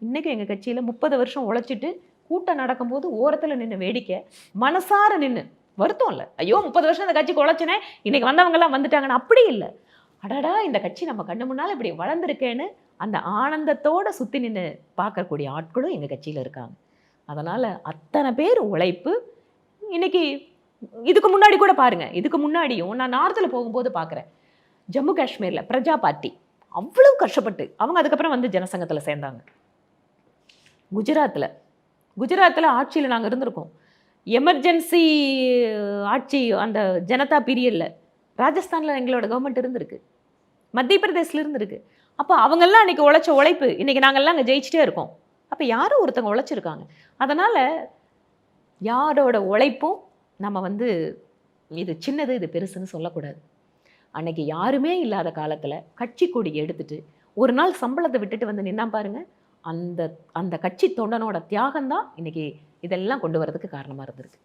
இன்றைக்கும் எங்கள் கட்சியில் 30 வருஷம் உழைச்சிட்டு கூட்டம் நடக்கும்போது ஓரத்தில் நின்று வேடிக்கை, மனசார நின்று வருத்தம் இல்லை. ஐயோ 30 வருஷம் இந்த கட்சிக்கு உழைச்சினே, இன்னைக்கு வந்தவங்கெல்லாம் வந்துட்டாங்கன்னு அப்படி இல்லை. அடடா இந்த கட்சி நம்ம கண்ணு முன்னால் இப்படி வளர்ந்துருக்கேன்னு அந்த ஆனந்தத்தோடு சுற்றி நின்று பார்க்கக்கூடிய ஆட்களும் எங்கள் கட்சியில் இருக்காங்க. அதனால் அத்தனை பேர் உழைப்பு. இன்னைக்கு இதுக்கு முன்னாடி கூட பாருங்கள், இதுக்கு முன்னாடியும் நான் நார்த்தில் போகும்போது பார்க்குறேன், ஜம்மு காஷ்மீரில் பிரஜா பார்ட்டி அவ்வளோ கஷ்டப்பட்டு அவங்க அதுக்கப்புறம் வந்து ஜனசங்கத்தில் சேர்ந்தாங்க. குஜராத்தில் ஆட்சியில் நாங்கள் இருந்திருக்கோம். எமர்ஜென்சி ஆட்சி அந்த ஜனதா பீரியடில் ராஜஸ்தானில் எங்களோட கவர்மெண்ட் இருந்திருக்கு, மத்திய பிரதேசில் இருந்திருக்கு. அப்போ அவங்கெல்லாம் அன்றைக்கி உழைச்ச உழைப்பு இன்றைக்கி நாங்கள்லாம் அங்கே ஜெயிச்சிட்டே இருக்கோம். அப்போ யாரும் ஒருத்தங்க உழைச்சிருக்காங்க. அதனால் யாரோட உழைப்பும் நம்ம வந்து இது சின்னது இது பெருசுன்னு சொல்லக்கூடாது. அன்னைக்கு யாருமே இல்லாத காலத்தில் கட்சி கொடி எடுத்துட்டு ஒரு நாள் சம்பளத்தை விட்டுட்டு வந்து நின்னா பாருங்க, அந்த அந்த கட்சி தொண்டனோட தியாகம்தான் இன்னைக்கு இதெல்லாம் கொண்டு வரதுக்கு காரணமாக இருந்திருக்கு.